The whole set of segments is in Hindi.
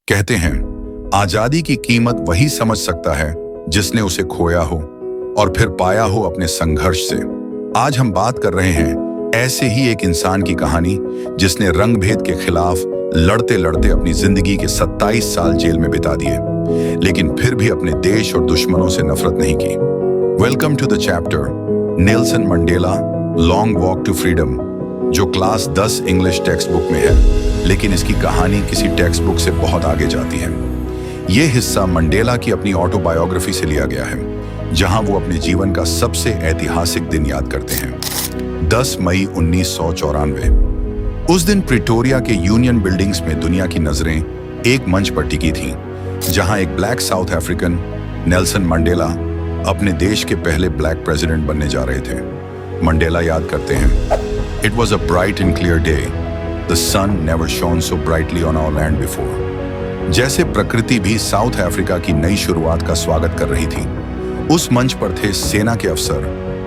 कहते हैं आजादी की कीमत वही समझ सकता है जिसने उसे खोया हो और फिर पाया हो अपने संघर्ष से। आज हम बात कर रहे हैं ऐसे ही एक इंसान की कहानी जिसने रंग भेद के खिलाफ लड़ते लड़ते अपनी जिंदगी के 27 साल जेल में बिता दिए, लेकिन फिर भी अपने देश और दुश्मनों से नफरत नहीं की। Welcome to the chapter Nelson Mandela long walk to freedom, जो क्लास 10 इंग्लिश टेक्स्ट बुक में है, लेकिन इसकी कहानी किसी टेक्स्ट बुक से बहुत आगे जाती है। यह हिस्सा मंडेला की अपनी ऑटोबायोग्राफी से लिया गया है, जहां वो अपने जीवन का सबसे ऐतिहासिक दिन याद करते हैं, 10 मई 1994। उस दिन प्रिटोरिया के यूनियन बिल्डिंग्स में दुनिया की नजरें एक मंच पर टिकी थीं, जहां एक black south African Nelson Mandela अपने देश के पहले ब्लैक प्रेसिडेंट बनने जा रहे थे। मंडेला याद करते हैं, It was a bright and clear day. The sun never shone so brightly on our land before. जैसे प्रकृति भी साउथ अफ्रीका की नई शुरुआत का स्वागत कर रही थी। उस मंच पर थे सेना के अफसर,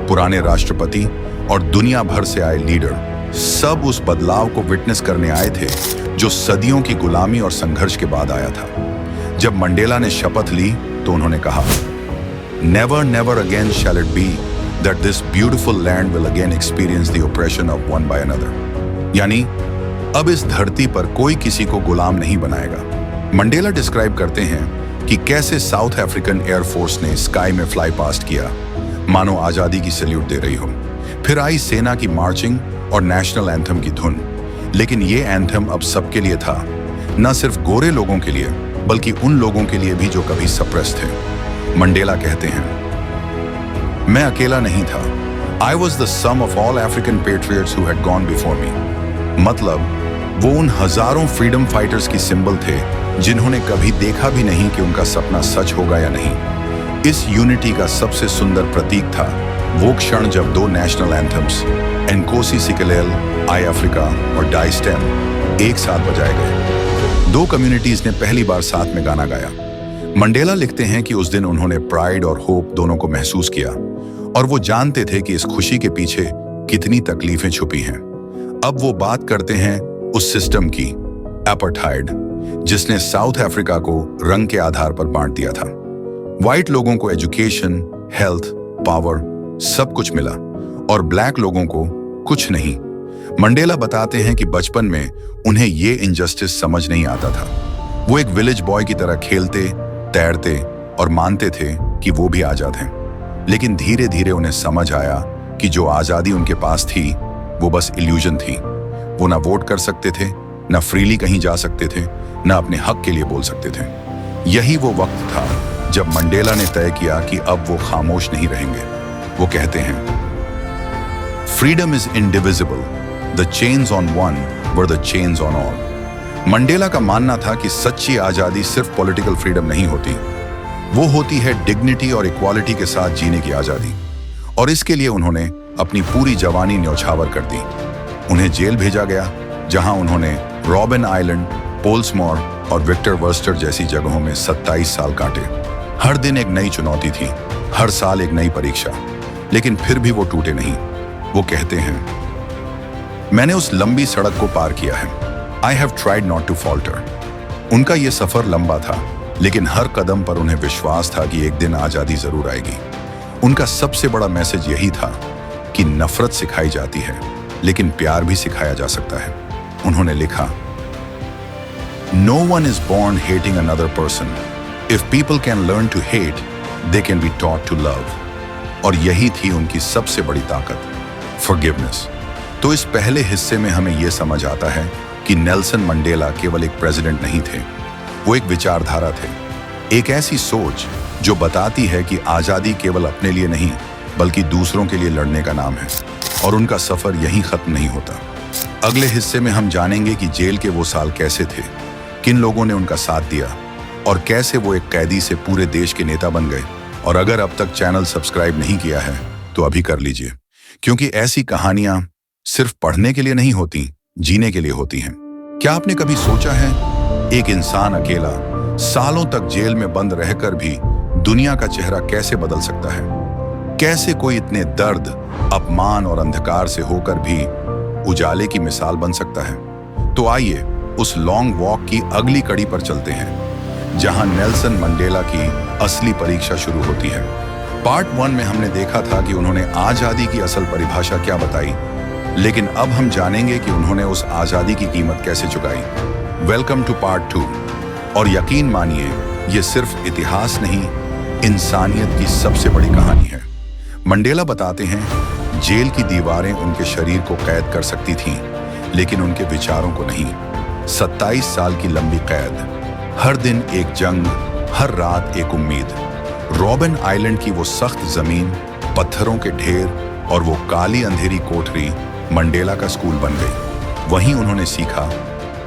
पुराने राष्ट्रपति और दुनिया भर से आए लीडर। सब उस बदलाव को विटनेस करने आए थे जो सदियों की गुलामी और संघर्ष के बाद आया था। जब मंडेला ने शपथ ली तो उन्होंने कहा, Never, never again shall it be that this beautiful land will again experience the oppression of one by another. यानी अब इस धरती पर कोई किसी को गुलाम नहीं बनाएगा। मंडेला डिस्क्राइब करते हैं कि कैसे साउथ अफ्रीकन एयरफोर्स ने स्काई में फ्लाई पास्ट किया, मानो आजादी की सैल्यूट दे रही हो। फिर आई सेना की मार्चिंग और नेशनल एंथम की धुन, लेकिन ये एंथम अब सबके लिए था, न सिर्फ गोरे लोगों के लिए बल्कि उन लोगों के लिए भी जो कभी सप्रेस थे। मंडेला कहते हैं, मैं अकेला नहीं था। I was the sum of all African patriots who had gone before me. मतलब वो उन हजारों फ्रीडम फाइटर्स की सिंबल थे जिन्होंने कभी देखा भी नहीं कि उनका सपना सच होगा या नहीं। इस यूनिटी का सबसे सुंदर प्रतीक था वो क्षण जब दो नेशनल एंथम्स एनकोसी सिकेलेल आई अफ्रीका और डाई स्टेम एक साथ बजाए गए। दो कम्युनिटीज ने पहली बार साथ में गाना गाया। मंडेला लिखते हैं कि उस दिन उन्होंने प्राइड और होप दोनों को महसूस किया, और वो जानते थे कि इस खुशी के पीछे कितनी तकलीफें छुपी हैं। अब वो बात करते हैं उस सिस्टम की, एपार्थाइड, जिसने साउथ अफ्रीका को रंग के आधार पर बांट दिया था। व्हाइट लोगों को एजुकेशन, हेल्थ, पावर सब कुछ मिला और ब्लैक लोगों को कुछ नहीं। मंडेला बताते हैं कि बचपन में उन्हें ये इनजस्टिस समझ नहीं आता था। वो एक विलेज बॉय की तरह खेलते, तैरते और मानते थे कि वो भी आजाद हैं। लेकिन धीरे धीरे उन्हें समझ आया कि जो आजादी उनके पास थी वो बस इल्यूजन थी। वो ना वोट कर सकते थे, ना फ्रीली कहीं जा सकते थे, ना अपने हक के लिए बोल सकते थे। यही वो वक्त था जब मंडेला ने तय किया कि अब वो खामोश नहीं रहेंगे। वो कहते हैं, freedom is indivisible, the chains on one were the chains on all. Mandela का मानना था कि सच्ची आजादी सिर्फ पॉलिटिकल फ्रीडम नहीं होती, वो होती है डिग्निटी और इक्वालिटी के साथ जीने की आजादी। और इसके लिए उन्होंने अपनी पूरी जवानी न्यौछावर कर दी। उन्हें जेल भेजा गया, जहां उन्होंने रॉबिन आइलैंड, पोल्समोर और विक्टर वर्स्टर जैसी जगहों में 27 साल काटे। हर दिन एक नई चुनौती थी, हर साल एक नई परीक्षा, लेकिन फिर भी वो टूटे नहीं। वो कहते हैं, मैंने उस लंबी सड़क को पार किया है। I have tried not to falter. उनका ये सफर लंबा था, लेकिन हर कदम पर उन्हें विश्वास था कि एक दिन आजादी जरूर आएगी। उनका सबसे बड़ा मैसेज यही था कि नफरत सिखाई जाती है, लेकिन प्यार भी सिखाया जा सकता है। उन्होंने लिखा, No one is born hating another person. If people can learn to hate, they can be taught to love. और यही थी उनकी सबसे बड़ी ताकत, forgiveness. तो इस पहले हिस्से में हमें यह समझ आता है कि नेल्सन मंडेला केवल एक प्रेसिडेंट नहीं थे, वो एक विचारधारा थे, एक ऐसी सोच जो बताती है कि आजादी केवल अपने लिए नहीं बल्कि दूसरों के लिए लड़ने का नाम है। और उनका सफर यहीं खत्म नहीं होता। अगले हिस्से में हम जानेंगे कि जेल के वो साल कैसे थे, किन लोगों ने उनका साथ दिया और कैसे वो एक कैदी से पूरे देश के नेता बन गए। और अगर अब तक चैनल सब्सक्राइब नहीं किया है तो अभी कर लीजिए, क्योंकि ऐसी कहानियां सिर्फ पढ़ने के लिए नहीं होती, जीने के लिए होती हैं। क्या आपने कभी सोचा है, एक इंसान अकेला सालों तक जेल में बंद रहकर भी दुनिया का चेहरा कैसे बदल सकता है? कैसे कोई इतने दर्द, अपमान और अंधकार से होकर भी उजाले की मिसाल बन सकता है? तो आइए उस लॉन्ग वॉक की अगली कड़ी पर चलते हैं, जहां नेल्सन मंडेला की असली परीक्षा शुरू होती है। पार्ट 1 में हमने देखा था कि उन्होंने आजादी की असल परिभाषा क्या बताई, लेकिन अब हम जानेंगे कि उन्होंने उस आजादी की कीमत कैसे चुकाई। Welcome to part 2। और यकीन मानिए, ये सिर्फ इतिहास नहीं, इंसानियत की सबसे बड़ी कहानी है। मंडेला बताते हैं, जेल की दीवारें उनके शरीर को कैद कर सकती थीं, लेकिन उनके विचारों को नहीं। 27 साल की लंबी कैद, हर दिन एक जंग, हर रात एक उम्मीद। रॉबिन आइलैंड की वो सख्त जमीन, पत्थरों के ढेर और वो काली अंधेरी कोठरी मंडेला का स्कूल बन गई। वहीं उन्होंने सीखा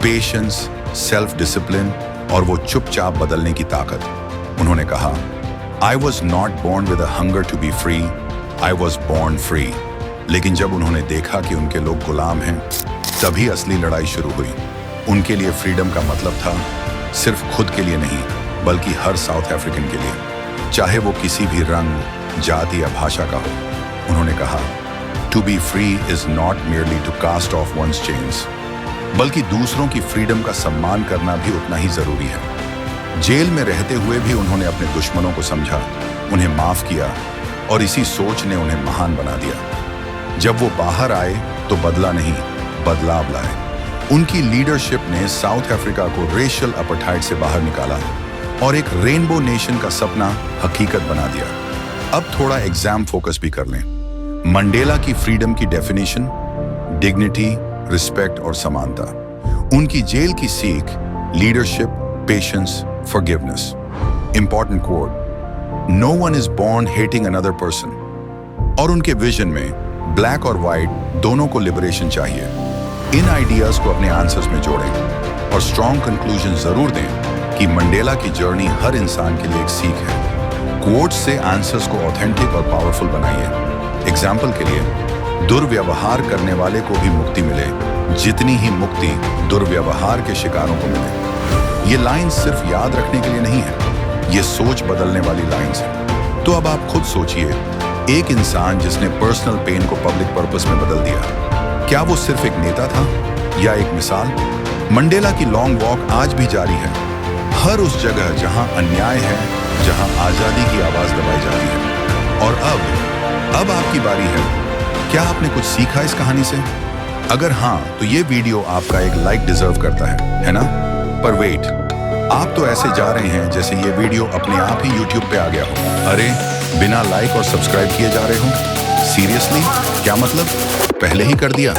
पेशेंस, सेल्फ डिसिप्लिन और वो चुपचाप बदलने की ताकत। उन्होंने कहा, I was not born with a hunger to be free, I was born free। लेकिन जब उन्होंने देखा कि उनके लोग गुलाम हैं, तभी असली लड़ाई शुरू हुई। उनके लिए फ्रीडम का मतलब था सिर्फ खुद के लिए नहीं, बल्कि हर साउथ अफ्रीकन के लिए, चाहे वो किसी भी रंग, जाति या भाषा का हो। उन्होंने कहा, to be free is not merely to cast off one's chains, बल्कि दूसरों की फ्रीडम का सम्मान करना भी उतना ही जरूरी है। जेल में रहते हुए भी उन्होंने अपने दुश्मनों को समझा, उन्हें माफ किया, और इसी सोच ने उन्हें महान बना दिया। जब वो बाहर आए तो बदला नहीं, बदलाव लाए। उनकी लीडरशिप ने साउथ अफ्रीका को रेशियल अपार्थाइड से बाहर निकाला और एक रेनबो नेशन का सपना हकीकत बना दिया। अब थोड़ा एग्जाम फोकस भी कर लें। मंडेला की फ्रीडम की डेफिनेशन, डिग्निटी, रिस्पेक्ट और समानता। उनकी जेल की सीख, leadership, patience, forgiveness. Important quote, no one is born hating another person. और उनके विजन में ब्लैक और व्हाइट दोनों को लिबरेशन चाहिए। इन आइडियाज को अपने आंसर्स में जोड़ें और स्ट्रॉन्ग कंक्लूजन जरूर दें कि मंडेला की जर्नी हर इंसान के लिए एक सीख है। कोट्स से आंसर्स को ऑथेंटिक और पावरफुल बनाइए। एग्जाम्पल के लिए, दुर्व्यवहार करने वाले को भी मुक्ति मिले, जितनी ही मुक्ति दुर्व्यवहार के शिकारों को मिले। ये लाइन सिर्फ याद रखने के लिए नहीं है, ये सोच बदलने वाली लाइन्स है। तो अब आप खुद सोचिए, एक इंसान जिसने पर्सनल पेन को पब्लिक पर्पस में बदल दिया, क्या वो सिर्फ एक नेता था या एक मिसाल? मंडेला की लॉन्ग वॉक आज भी जारी है, हर उस जगह जहां अन्याय है, जहां आजादी की आवाज दबाई जाती है। और अब आपकी बारी है। क्या आपने कुछ सीखा इस कहानी से? अगर हाँ, तो ये वीडियो आपका एक लाइक डिजर्व करता है ना? पर वेट, आप तो ऐसे जा रहे हैं जैसे ये वीडियो अपने आप ही YouTube पे आ गया हो। अरे, बिना लाइक और सब्सक्राइब किए जा रहे हो? सीरियसली? क्या मतलब? पहले ही कर दिया?